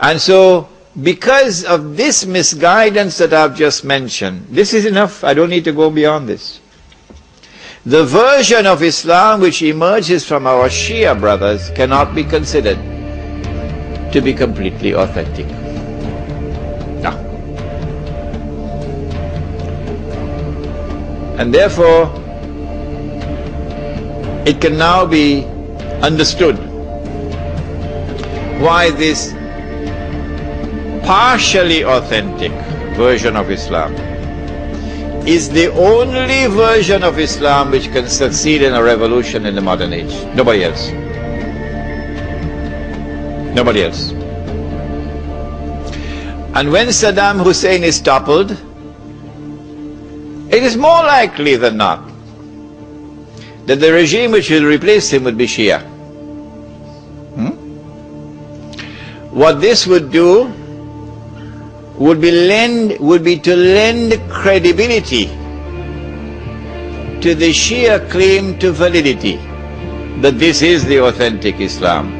And so, because of this misguidance that I've just mentioned, this is enough, I don't need to go beyond this. The version of Islam which emerges from our Shia brothers cannot be considered to be completely authentic. No. And therefore, it can now be understood why this partially authentic version of Islam is the only version of Islam which can succeed in a revolution in the modern age. Nobody else. Nobody else. And when Saddam Hussein is toppled, it is more likely than not that the regime which will replace him would be Shia. What this would do would be to lend credibility to the Shia claim to validity, that this is the authentic Islam,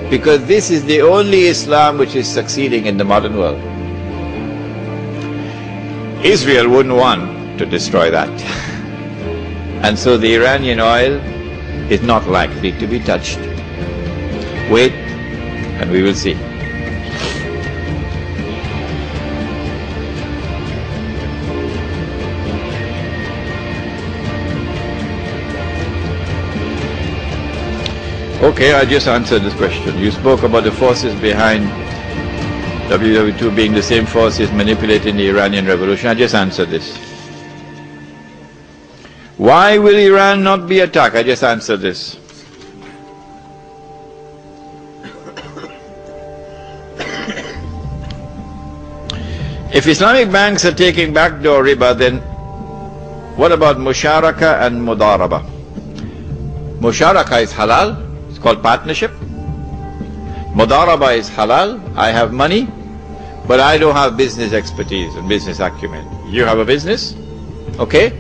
because this is the only Islam which is succeeding in the modern world. Israel wouldn't want to destroy that. And so the Iranian oil is not likely to be touched. Wait, and we will see. Okay, I just answered this question. You spoke about the forces behind WW2 being the same forces manipulating the Iranian revolution. I just answered this. Why will Iran not be attacked? I just answered this. If Islamic banks are taking backdoor riba, then what about musharaka and mudaraba? Musharaka is halal, it's called partnership. Mudaraba is halal, I have money, but I don't have business expertise and business acumen. You have a business, okay?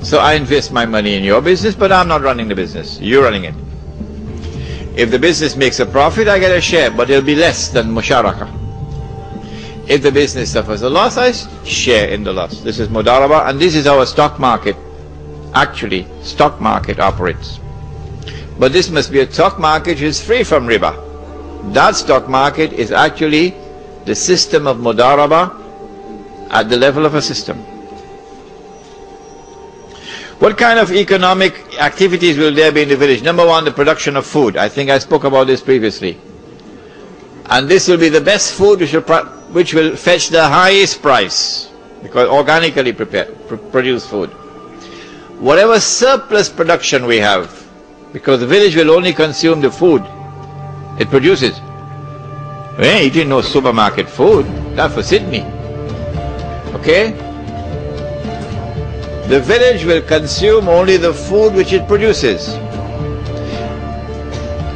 So I invest my money in your business, but I'm not running the business, you're running it. If the business makes a profit, I get a share, but it'll be less than musharaka. If the business suffers a loss, I share in the loss. This is mudaraba, and this is how a stock market, actually, stock market operates. But this must be a stock market which is free from riba. That stock market is actually the system of mudaraba at the level of a system. What kind of economic activities will there be in the village? Number one, the production of food. I think I spoke about this previously. And this will be the best food which will fetch the highest price, because organically produced food. Whatever surplus production we have, because the village will only consume the food it produces. We ain't eating no supermarket food, not for Sydney. Okay? The village will consume only the food which it produces.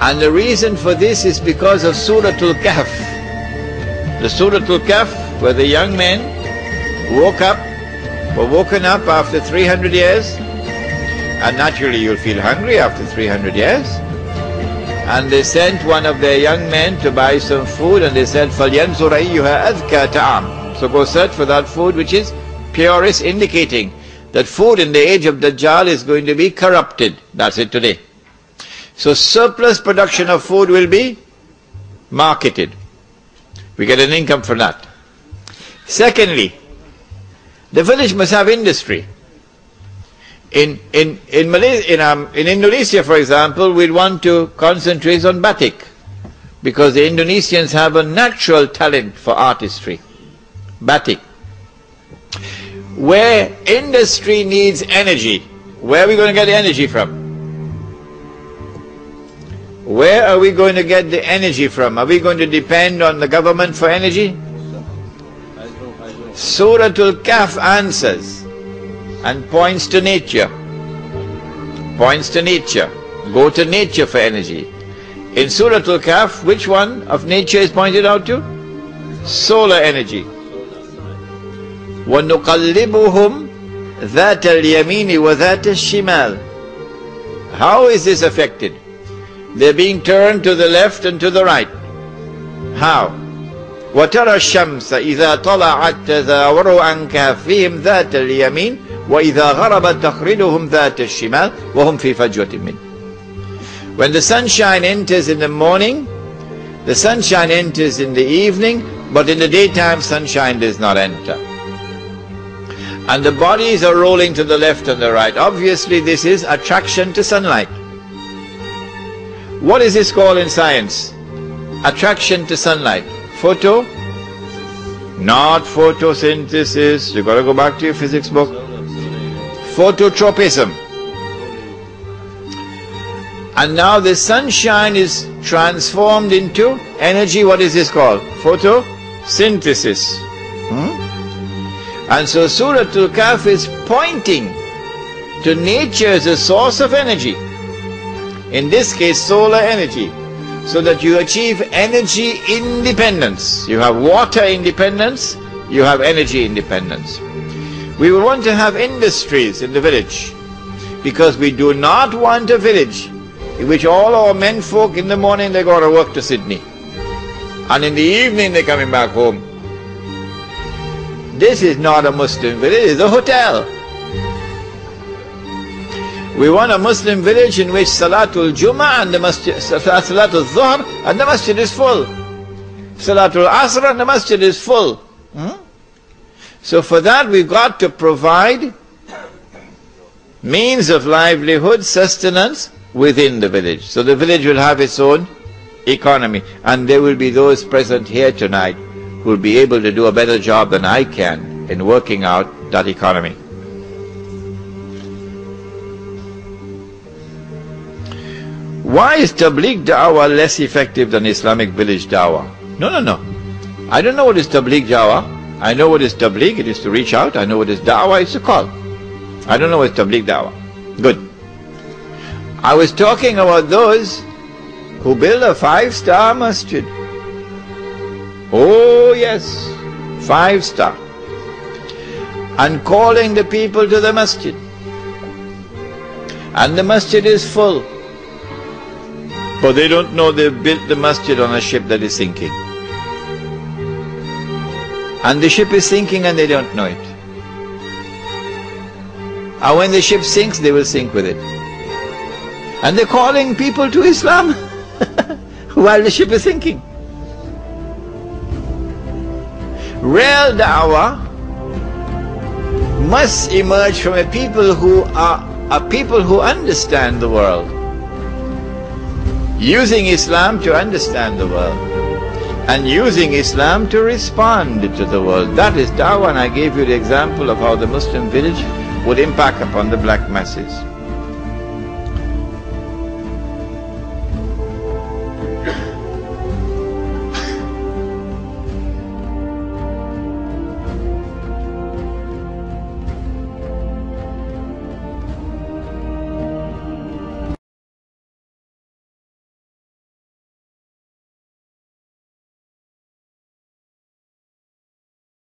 And the reason for this is because of Suratul Kahf. The Suratul Kahf, where the young men were woken up after 300 years, and naturally you'll feel hungry after 300 years, and they sent one of their young men to buy some food, and they said, فَلْيَنْظُرْ أَيُّهَا أَذْكَى تَعَامٍ. So go search for that food which is purest, indicating that food in the age of Dajjal is going to be corrupted. That's it today. So surplus production of food will be marketed. We get an income from that. Secondly, the village must have industry. In Indonesia, for example, we'd want to concentrate on batik, because the Indonesians have a natural talent for artistry. Batik. Where industry needs energy, where are we going to get the energy from? Where are we going to get the energy from? Are we going to depend on the government for energy? Suratul Kahf answers and points to nature. Points to nature. Go to nature for energy. In Suratul Kahf, which one of nature is pointed out to? Solar energy. وَنُقَلِّبُهُمْ ذَاتَ الْيَمِينِ وَذَاتَ الشِّمَالِ. How is this affected? They're being turned to the left and to the right. How? وترى الشمس إذا طلعت تزاور عن كهفهم ذات اليمين وإذا غربت تقرضهم ذات الشمال وهم في فجوة منه. When the sunshine enters in the morning, the sunshine enters in the evening, but in the daytime sunshine does not enter. And the bodies are rolling to the left and the right. Obviously this is attraction to sunlight. What is this called in science? Attraction to sunlight. Photo? Not photosynthesis. You got to go back to your physics book. Phototropism. And now the sunshine is transformed into energy. What is this called? Photosynthesis. And so Surah Al-Kahf is pointing to nature as a source of energy. In this case, solar energy. So that you achieve energy independence. You have water independence, you have energy independence. We will want to have industries in the village, because we do not want a village in which all our men folk in the morning they go to work to Sydney, and in the evening they're coming back home. This is not a Muslim village, it's a hotel. We want a Muslim village in which Salatul Jummah and the Masjid, Salatul Dhuhr and the Masjid is full. Salatul Asr and the Masjid is full. So for that we've got to provide means of livelihood, sustenance within the village. So the village will have its own economy, and there will be those present here tonight who will be able to do a better job than I can in working out that economy. Why is Tabligh Dawah less effective than Islamic village Dawah? No. I don't know what is Tabligh Dawah. I know what is Tabligh, it is to reach out. I know what is Dawah, it's to call. I don't know what is Tabligh Dawah. Good. I was talking about those who build a 5-star masjid. Oh yes, 5-star. And calling the people to the masjid. And the masjid is full. But they don't know they've built the masjid on a ship that is sinking. And the ship is sinking and they don't know it. And when the ship sinks, they will sink with it. And they're calling people to Islam while the ship is sinking. Real da'wah must emerge from a people who understand the world, using Islam to understand the world, and using Islam to respond to the world. That is da'wah, and I gave you the example of how the Muslim village would impact upon the black masses.